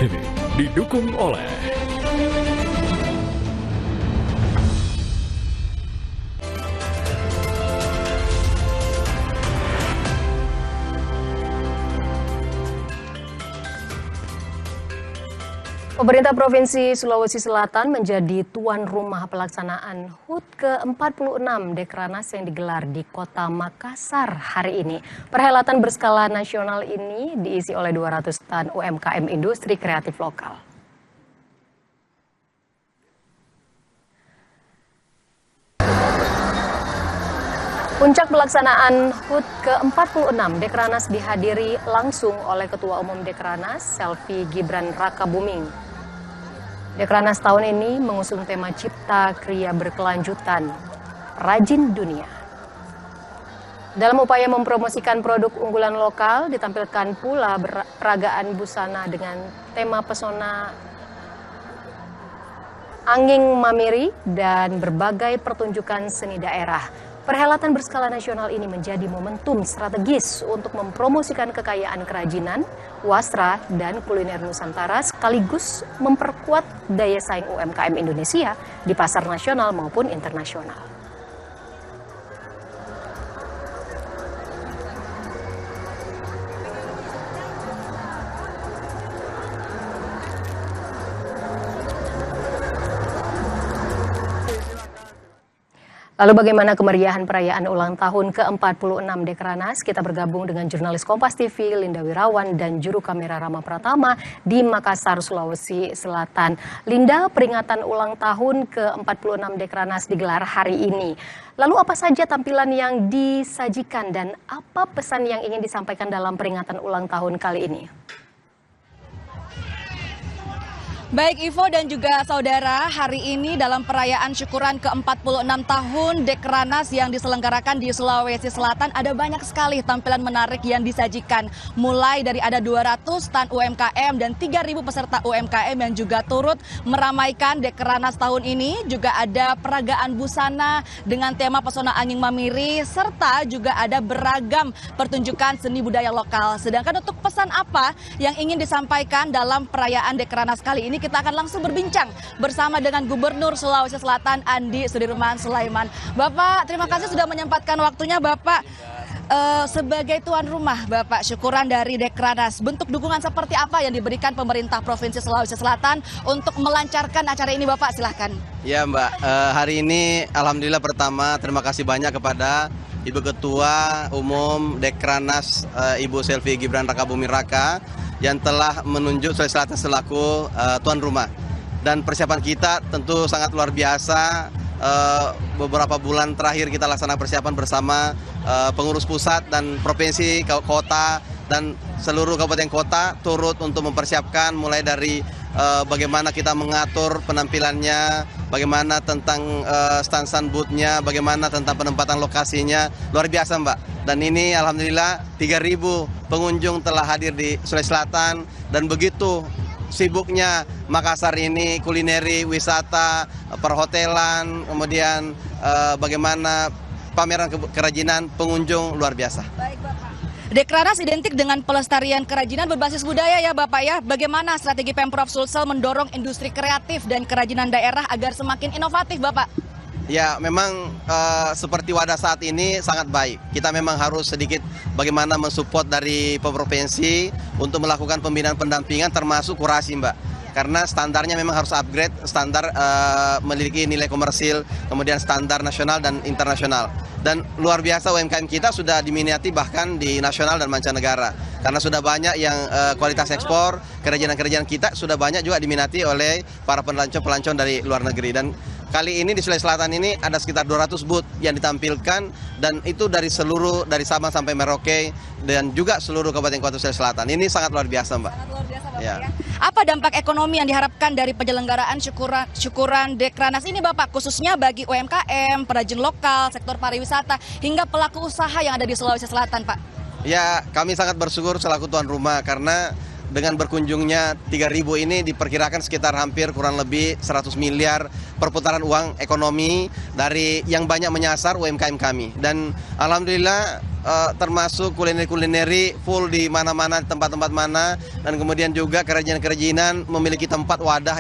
ini didukung oleh Pemerintah Provinsi Sulawesi Selatan menjadi tuan rumah pelaksanaan HUT ke-46 Dekranas yang digelar di Kota Makassar hari ini. Perhelatan berskala nasional ini diisi oleh 200 stand UMKM industri kreatif lokal. Puncak pelaksanaan HUT ke-46 Dekranas dihadiri langsung oleh Ketua Umum Dekranas, Selvi Gibran Rakabuming. Dekranas tahun ini mengusung tema Cipta Kriya Berkelanjutan, Rajin Dunia. Dalam upaya mempromosikan produk unggulan lokal, ditampilkan pula peragaan busana dengan tema pesona Anging Mamiri dan berbagai pertunjukan seni daerah. Perhelatan berskala nasional ini menjadi momentum strategis untuk mempromosikan kekayaan kerajinan, wastra, dan kuliner Nusantara sekaligus memperkuat daya saing UMKM Indonesia di pasar nasional maupun internasional. Lalu bagaimana kemeriahan perayaan ulang tahun ke-46 Dekranas? Kita bergabung dengan jurnalis Kompas TV Linda Wirawan dan juru kamera Rama Pratama di Makassar, Sulawesi Selatan. Linda, peringatan ulang tahun ke-46 Dekranas digelar hari ini. Lalu apa saja tampilan yang disajikan dan apa pesan yang ingin disampaikan dalam peringatan ulang tahun kali ini? Baik Ivo dan juga saudara, hari ini dalam perayaan syukuran ke-46 tahun Dekranas yang diselenggarakan di Sulawesi Selatan ada banyak sekali tampilan menarik yang disajikan. Mulai dari ada 200 stand UMKM dan 3.000 peserta UMKM yang juga turut meramaikan Dekranas tahun ini. Juga ada peragaan busana dengan tema pesona Anging Mamiri serta juga ada beragam pertunjukan seni budaya lokal. Sedangkan untuk pesan apa yang ingin disampaikan dalam perayaan Dekranas kali ini, kita akan langsung berbincang bersama dengan Gubernur Sulawesi Selatan Andi Sudirman Sulaiman. Bapak, terima kasih sudah menyempatkan waktunya Bapak. Sebagai tuan rumah Bapak, syukuran dari Dekranas, bentuk dukungan seperti apa yang diberikan pemerintah Provinsi Sulawesi Selatan untuk melancarkan acara ini Bapak? Silahkan. Ya Mbak, hari ini Alhamdulillah pertama terima kasih banyak kepada Ibu Ketua Umum Dekranas, Ibu Selvi Gibran Rakabuming Raka, yang telah menunjuk Sulawesi Selatan selaku tuan rumah. Dan persiapan kita tentu sangat luar biasa. Beberapa bulan terakhir kita laksanakan persiapan bersama pengurus pusat dan provinsi, kota, dan seluruh kabupaten kota turut untuk mempersiapkan mulai dari bagaimana kita mengatur penampilannya, bagaimana tentang stand-stand booth-nya, bagaimana tentang penempatan lokasinya. Luar biasa Mbak. Dan ini Alhamdulillah 3.000 pengunjung telah hadir di Sulawesi Selatan dan begitu sibuknya Makassar ini, kulineri, wisata, perhotelan, kemudian bagaimana pameran kerajinan pengunjung luar biasa. Baik Bapak. Dekranas identik dengan pelestarian kerajinan berbasis budaya ya Bapak ya. Bagaimana strategi Pemprov Sulsel mendorong industri kreatif dan kerajinan daerah agar semakin inovatif Bapak? Ya memang seperti wadah saat ini sangat baik. Kita memang harus sedikit bagaimana mensupport dari provinsi untuk melakukan pembinaan pendampingan termasuk kurasi Mbak. Karena standarnya memang harus upgrade, standar memiliki nilai komersil, kemudian standar nasional dan internasional. Dan luar biasa UMKM kita sudah diminati bahkan di nasional dan mancanegara. Karena sudah banyak yang kualitas ekspor, kerajinan-kerajinan kita sudah banyak juga diminati oleh para pelancong-pelancong dari luar negeri. Dan kali ini di Sulawesi Selatan ini ada sekitar 200 booth yang ditampilkan dan itu dari Sabang sampai Merauke dan juga seluruh kabupaten kota Sulawesi Selatan. Ini sangat luar biasa Mbak. Sangat luar biasa Bapak ya. Apa dampak ekonomi yang diharapkan dari penyelenggaraan syukuran Dekranas ini Bapak, khususnya bagi UMKM, perajin lokal, sektor pariwisata, hingga pelaku usaha yang ada di Sulawesi Selatan Pak? Ya, kami sangat bersyukur selaku tuan rumah karena dengan berkunjungnya 3.000 ini diperkirakan sekitar hampir kurang lebih 100 miliar perputaran uang ekonomi dari yang banyak menyasar UMKM kami. Dan Alhamdulillah termasuk kulineri full di mana-mana, tempat-tempat mana, dan kemudian juga kerajinan-kerajinan memiliki tempat wadah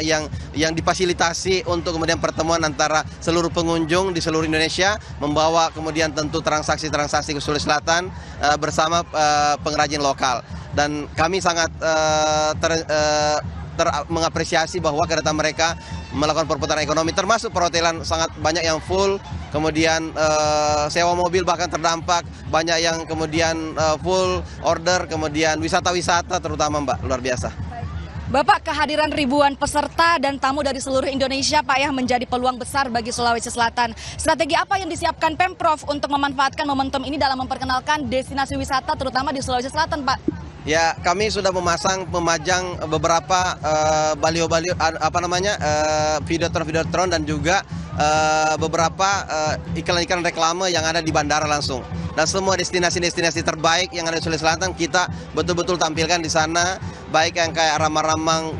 yang difasilitasi untuk kemudian pertemuan antara seluruh pengunjung di seluruh Indonesia, membawa kemudian tentu transaksi-transaksi ke Sulawesi Selatan bersama pengrajin lokal. Dan kami sangat mengapresiasi bahwa kedatangan mereka melakukan perputaran ekonomi, termasuk perhotelan sangat banyak yang full, kemudian sewa mobil bahkan terdampak, banyak yang kemudian full order, kemudian wisata-wisata terutama Mbak, luar biasa. Bapak, kehadiran ribuan peserta dan tamu dari seluruh Indonesia Pak ya menjadi peluang besar bagi Sulawesi Selatan. Strategi apa yang disiapkan Pemprov untuk memanfaatkan momentum ini dalam memperkenalkan destinasi wisata terutama di Sulawesi Selatan Pak? Ya, kami sudah memajang beberapa baliho-baliho, videotron dan juga beberapa iklan-iklan reklame yang ada di bandara langsung. Dan semua destinasi-destinasi terbaik yang ada di Sulawesi Selatan kita betul-betul tampilkan di sana, baik yang kayak ramang-ramang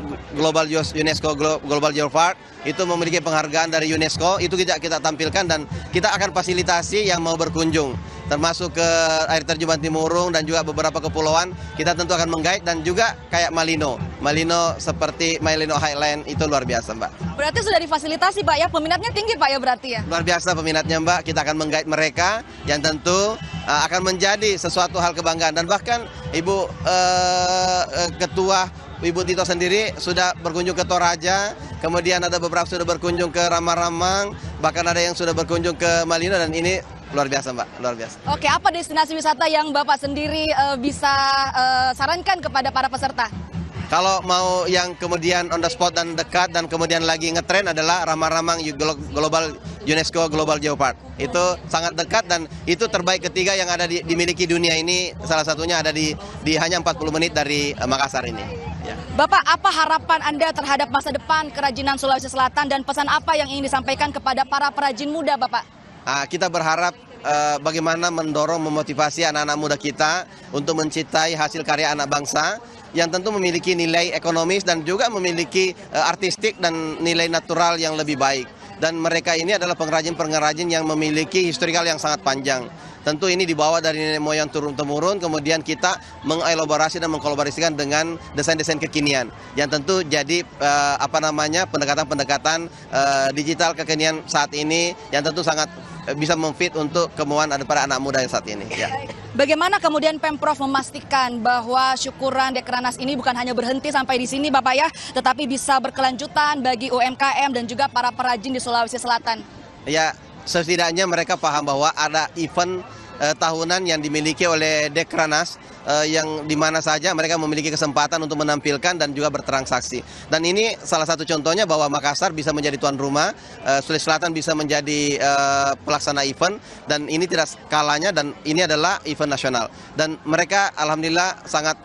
UNESCO Global Geopark itu memiliki penghargaan dari UNESCO, itu kita tampilkan dan kita akan fasilitasi yang mau berkunjung, termasuk ke air terjun Bantimurung dan juga beberapa kepulauan. Kita tentu akan menggait, dan juga kayak Malino seperti Malino Highland itu luar biasa Mbak. Berarti sudah difasilitasi Pak ya, peminatnya tinggi Pak ya berarti ya? Luar biasa peminatnya Mbak, kita akan menggait mereka yang tentu akan menjadi sesuatu hal kebanggaan. Dan bahkan Ibu Ketua Ibu Tito sendiri sudah berkunjung ke Toraja, kemudian ada beberapa sudah berkunjung ke Ramang-Ramang, bahkan ada yang sudah berkunjung ke Malino, dan ini luar biasa Mbak, luar biasa. Oke, apa destinasi wisata yang Bapak sendiri bisa sarankan kepada para peserta? Kalau mau yang kemudian on the spot dan dekat dan kemudian lagi ngetren adalah Ramang-Ramang UNESCO Global Geopark. Itu sangat dekat dan itu terbaik ketiga yang ada dimiliki dunia ini. Salah satunya ada di hanya 40 menit dari Makassar ini. Ya. Bapak, apa harapan Anda terhadap masa depan kerajinan Sulawesi Selatan dan pesan apa yang ingin disampaikan kepada para perajin muda Bapak? Kita berharap bagaimana mendorong, memotivasi anak-anak muda kita untuk mencintai hasil karya anak bangsa yang tentu memiliki nilai ekonomis dan juga memiliki artistik dan nilai natural yang lebih baik. Dan mereka ini adalah pengrajin-pengrajin yang memiliki historikal yang sangat panjang. Tentu ini dibawa dari nenek moyang turun-temurun, kemudian kita mengelaborasi dan mengkolaborasikan dengan desain-desain kekinian yang tentu jadi pendekatan-pendekatan digital kekinian saat ini yang tentu sangat bisa memfit untuk kemauan para anak muda yang saat ini. Ya. Bagaimana kemudian Pemprov memastikan bahwa syukuran Dekranas ini bukan hanya berhenti sampai di sini Bapak ya, tetapi bisa berkelanjutan bagi UMKM dan juga para perajin di Sulawesi Selatan? Ya, setidaknya mereka paham bahwa ada event tahunan yang dimiliki oleh Dekranas yang di mana saja mereka memiliki kesempatan untuk menampilkan dan juga bertransaksi. Dan ini salah satu contohnya bahwa Makassar bisa menjadi tuan rumah, Sulawesi Selatan bisa menjadi pelaksana event, dan ini tidak skalanya dan ini adalah event nasional. Dan mereka alhamdulillah sangat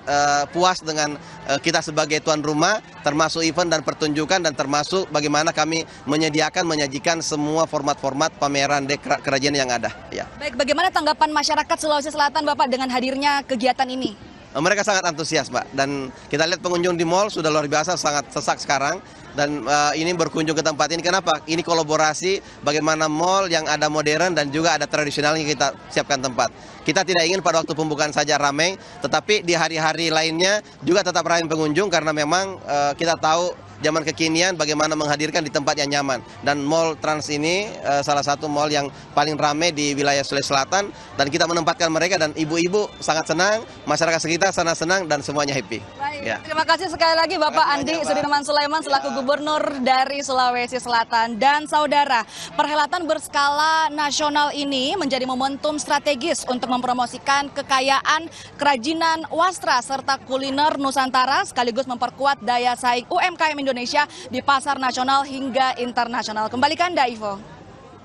puas dengan kita sebagai tuan rumah, termasuk event dan pertunjukan, dan termasuk bagaimana kami menyajikan semua format-format pameran kerajinan yang ada. Ya. Baik, bagaimana tanggapan masyarakat Sulawesi Selatan Bapak dengan hadirnya kegiatan ini? Mereka sangat antusias Mbak, dan kita lihat pengunjung di mall sudah luar biasa, sangat sesak sekarang. Dan ini berkunjung ke tempat ini, kenapa? Ini kolaborasi bagaimana mall yang ada modern dan juga ada tradisionalnya kita siapkan tempat. Kita tidak ingin pada waktu pembukaan saja ramai, tetapi di hari-hari lainnya juga tetap ramai pengunjung, karena memang kita tahu zaman kekinian bagaimana menghadirkan di tempat yang nyaman. Dan Mall Trans ini salah satu mall yang paling ramai di wilayah Sulawesi Selatan, dan kita menempatkan mereka, dan ibu-ibu sangat senang, masyarakat sekitar sangat senang, dan semuanya happy. Baik, ya. Terima kasih sekali lagi Bapak Andi Sudirman Sulaiman selaku Gubernur dari Sulawesi Selatan. Dan saudara, perhelatan berskala nasional ini menjadi momentum strategis untuk mempromosikan kekayaan kerajinan wastra serta kuliner Nusantara, sekaligus memperkuat daya saing UMKM Indonesia di pasar nasional hingga internasional. Kembali ke Anda, Ivo.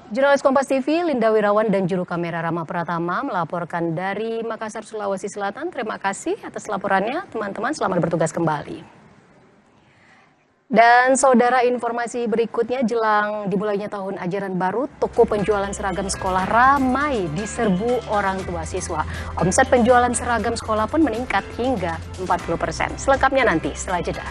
Jurnalis Kompas TV, Linda Wirawan dan juru kamera Rama Pratama melaporkan dari Makassar, Sulawesi Selatan. Terima kasih atas laporannya, teman-teman. Selamat bertugas kembali. Dan saudara, informasi berikutnya, jelang dimulainya tahun ajaran baru, toko penjualan seragam sekolah ramai diserbu orang tua siswa. Omset penjualan seragam sekolah pun meningkat hingga 40%. Selengkapnya nanti setelah jeda.